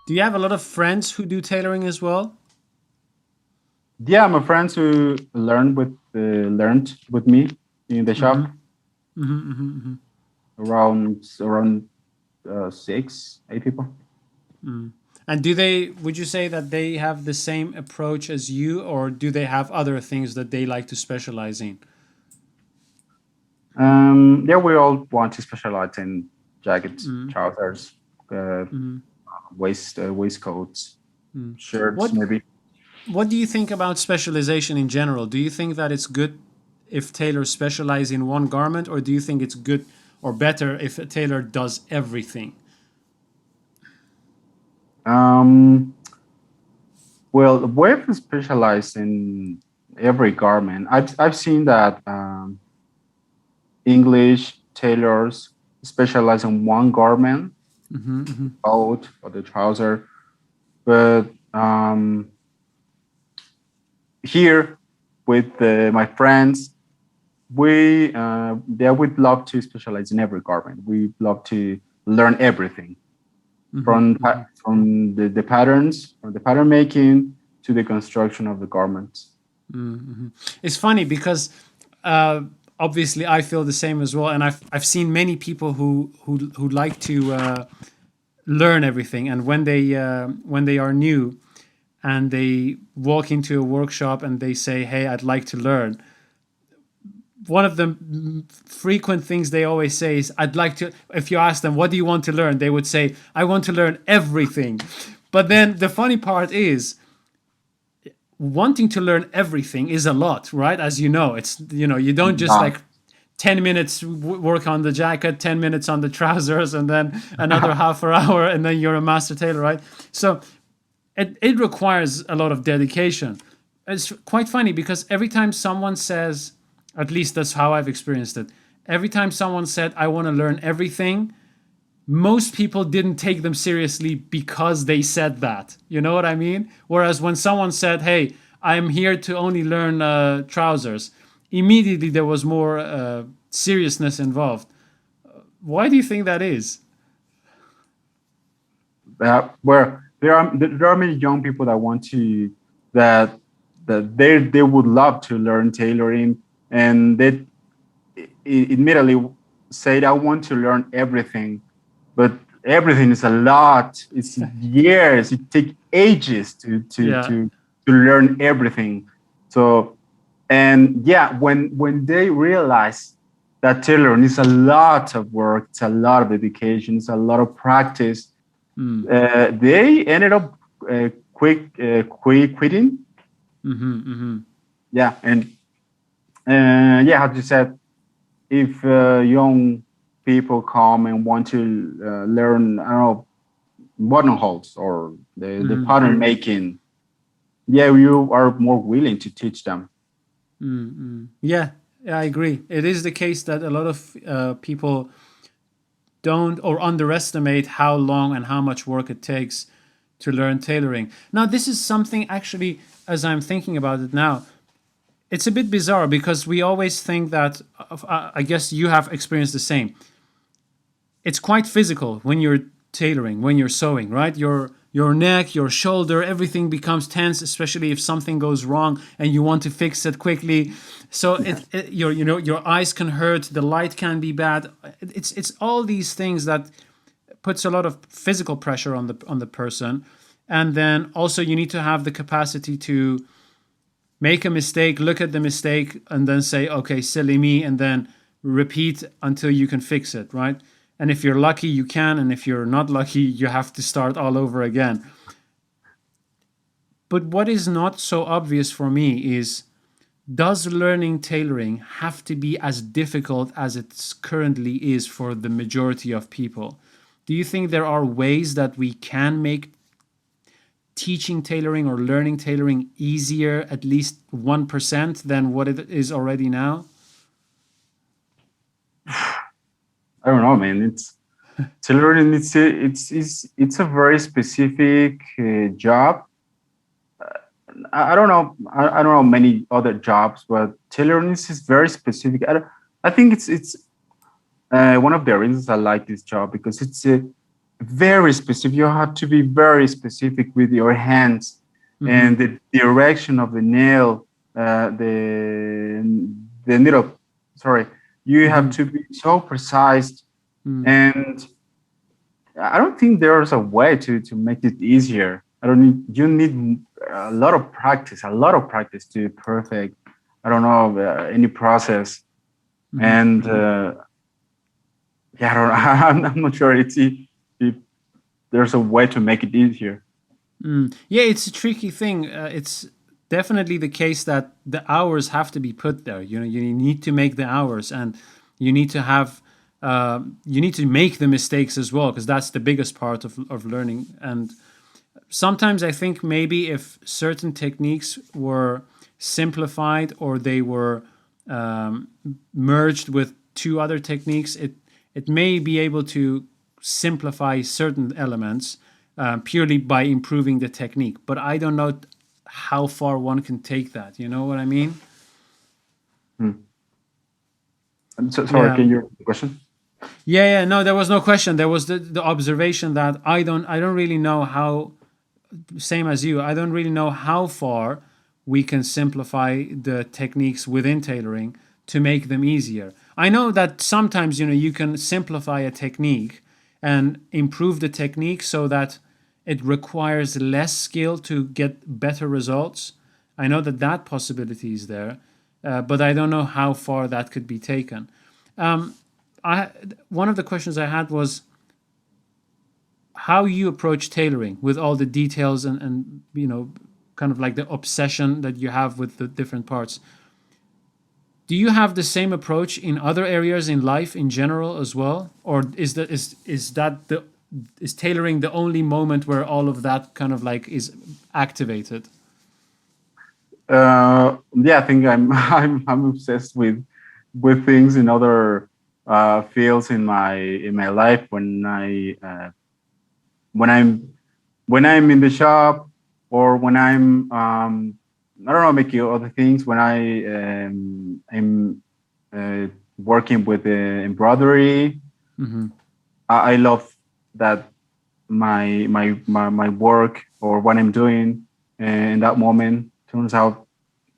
Do you have a lot of friends who do tailoring as well? Yeah, my friends who learned with me in the Mm-hmm. shop Mm-hmm. Mm-hmm. around 6, 8 people. Mm. And would you say that they have the same approach as you, or do they have other things that they like to specialize in? Yeah, we all want to specialize in jackets, Mm. trousers, uh, Mm. waistcoats, Mm. shirts, What maybe. What do you think about specialization in general? Do you think that it's good if tailors specialize in one garment, or do you think it's good or better if a tailor does everything? Um, well, we've specialized in every garment. I've seen that English tailors specialize in one garment, Mm-hmm. Mm-hmm. coat or the trouser, but here with my friends, they would love to specialize in every garment. We love to learn everything from Mm-hmm. from the patterns, from the pattern making to the construction of the garments. Mm-hmm. It's funny because uh, obviously I feel the same as well, and I've seen many people who like to learn everything, and when they are new and they walk into a workshop and they say, "Hey, I'd like to learn." One of the frequent things they always say is, "I'd like to." If you ask them, "What do you want to learn?" they would say, "I want to learn everything." But then the funny part is, wanting to learn everything is a lot, right? As you know, it's, you don't just Yeah. like 10 minutes work on the jacket, 10 minutes on the trousers, and then another half an hour, and then you're a master tailor, right? So it requires a lot of dedication. It's quite funny because every time someone says, at least that's how I've experienced it, every time someone said, "I want to learn everything," most people didn't take them seriously because they said that. You know what I mean? Whereas when someone said, "Hey, I'm here to only learn trousers," immediately there was more seriousness involved. Why do you think that is? Where there are many young people that want to that they would love to learn tailoring, and they immediately said, "I want to learn everything," but everything is a lot. It's years. It takes ages Yeah. to learn everything. So, and yeah, when they realize that tailoring is a lot of work, it's a lot of dedication, it's a lot of practice, Mm. they ended up quitting. Mm-hmm, mm-hmm. Yeah, and yeah, as you said, if young people come and want to learn, I don't know, buttonholes or the Mm-hmm. pattern making, yeah, you are more willing to teach them. Mm-hmm. Yeah, yeah, I agree. It is the case that a lot of people don't or underestimate how long and how much work it takes to learn tailoring. Now, this is something actually, as I'm thinking about it now, it's a bit bizarre because we always think that, I guess you have experienced the same. It's quite physical when you're tailoring, when you're sewing, right? Your neck, your shoulder, everything becomes tense, especially if something goes wrong and you want to fix it quickly. So your eyes can hurt, the light can be bad. It's all these things that puts a lot of physical pressure on the person, and then also you need to have the capacity to make a mistake, look at the mistake, and then say, "Okay, silly me," and then repeat until you can fix it, right? And if you're lucky, you can, and if you're not lucky, you have to start all over again. But what is not so obvious for me is, does learning tailoring have to be as difficult as it currently is for the majority of people? Do you think there are ways that we can make teaching tailoring or learning tailoring easier, at least 1%, than what it is already now? I don't know, man. It's tailoring. It's a very specific job. I don't know. I don't know many other jobs, but tailoring is very specific. I think it's one of the reasons I like this job because it's very specific. You have to be very specific with your hands Mm-hmm. and the direction of the nail, the needle. Sorry, you have Mm-hmm. to be so precise. Mm. And I don't think there's a way to make it easier. I don't need. You need a lot of practice to perfect. I don't know any process. Mm-hmm. And yeah, I don't, I'm not sure if there's a way to make it easier. Mm. Yeah, it's a tricky thing. It's definitely the case that the hours have to be put there. You know, you need to make the hours, and you need to have, you need to make the mistakes as well, because that's the biggest part of learning. And sometimes I think maybe if certain techniques were simplified or they were um, merged with two other techniques, it may be able to simplify certain elements purely by improving the technique. But I don't know how far one can take that. You know what I mean? Hmm. I'm so sorry. Yeah. Can you repeat the question? Yeah. No, there was no question. There was the observation that I don't really know how, same as you, I don't really know how far we can simplify the techniques within tailoring to make them easier. I know that sometimes, you know, you can simplify a technique and improve the technique so that it requires less skill to get better results. I know that that possibility is there, but I don't know how far that could be taken. I One of the questions I had was how you approach tailoring with all the details and you know, kind of like the obsession that you have with the different parts. Do you have the same approach in other areas in life in general as well, or is tailoring the only moment where all of that kind of like is activated? Yeah, I think I'm obsessed with things in other fields in my life. When I'm when I'm in the shop, or when I'm I don't know, making other things, when I'm working with embroidery. Mm-hmm. I love that my work or what I'm doing in that moment turns out,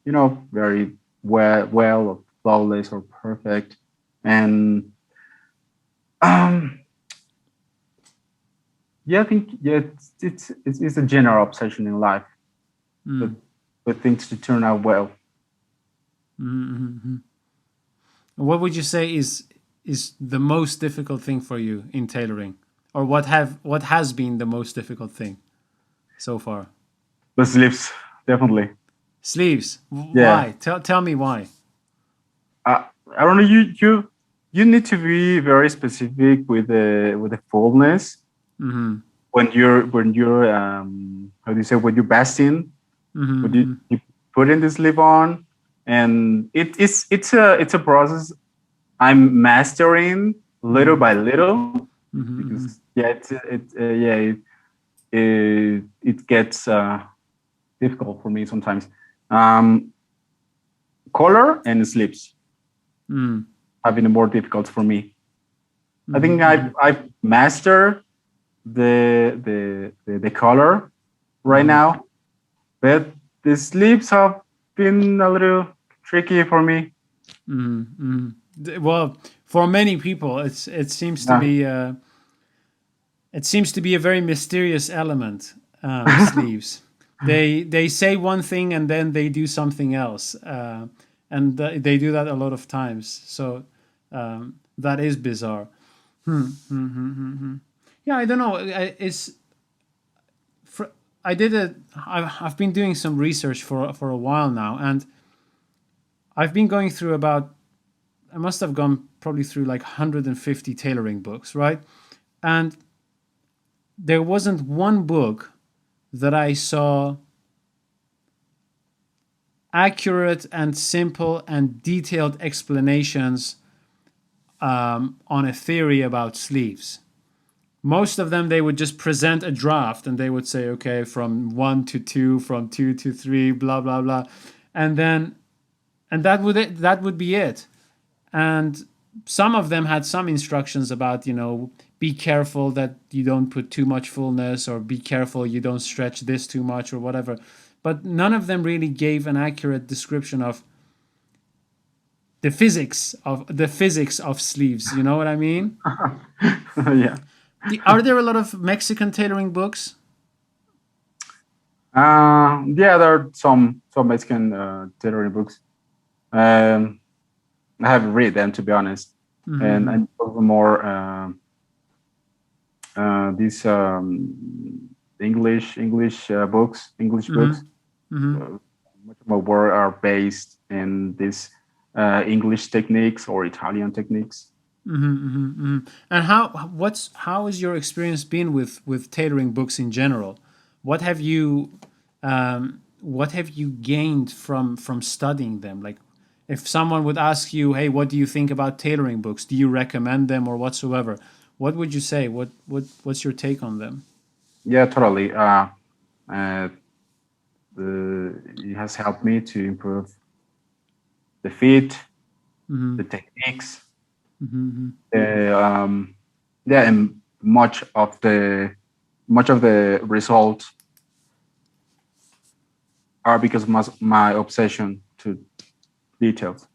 very well, or flawless or perfect. And um, yeah, I think, yeah, it's a general obsession in life, with Mm. with things to turn out well. Mm-hmm. What would you say is the most difficult thing for you in tailoring, or what has been the most difficult thing so far? The sleeves, definitely. Sleeves. Yeah. Why? Tell me why. I don't know. You need to be very specific with the fullness Mm-hmm. when you're how do you say, when you're basting, when Mm-hmm. you put in the sleeve on. And it's a process I'm mastering little Mm-hmm. by little, Mm-hmm. because yeah, it gets difficult for me sometimes. Um, Color and sleeves Mm-hmm. have been more difficult for me. I think Mm-hmm. I've mastered the color right Mm-hmm. now, but the sleeves have been a little tricky for me. Well, for many people, Yeah. it seems to be a very mysterious element. Sleeves. They say one thing and then they do something else, and they do that a lot of times. So that is bizarre. Yeah, I don't know. For, I did a. I've been doing some research for a while now, and I've been going through about. I must have gone probably through like 150 tailoring books, right? And there wasn't one book that I saw accurate and simple and detailed explanations on a theory about sleeves. Most of them, they would just present a draft and they would say, okay, from 1 to 2, from 2 to 3, blah blah blah, and then and that would be it. And some of them had some instructions about, be careful that you don't put too much fullness, or be careful you don't stretch this too much, or whatever. But none of them really gave an accurate description of the physics of sleeves. You know what I mean? Yeah. Are there a lot of Mexican tailoring books? Yeah, there are some Mexican tailoring books. I haven't read them, to be honest, and Mm-hmm. I'm more these English books. Mm-hmm. Much of my work are based in these English techniques or Italian techniques. And how has your experience been with tailoring books in general? What have you gained from studying them? Like, if someone would ask you, "Hey, what do you think about tailoring books? Do you recommend them or whatsoever?" What would you say? What's your take on them? Yeah, totally. Uh, it has helped me to improve the fit, the techniques, um, yeah, and much of the results are because of my obsession to details.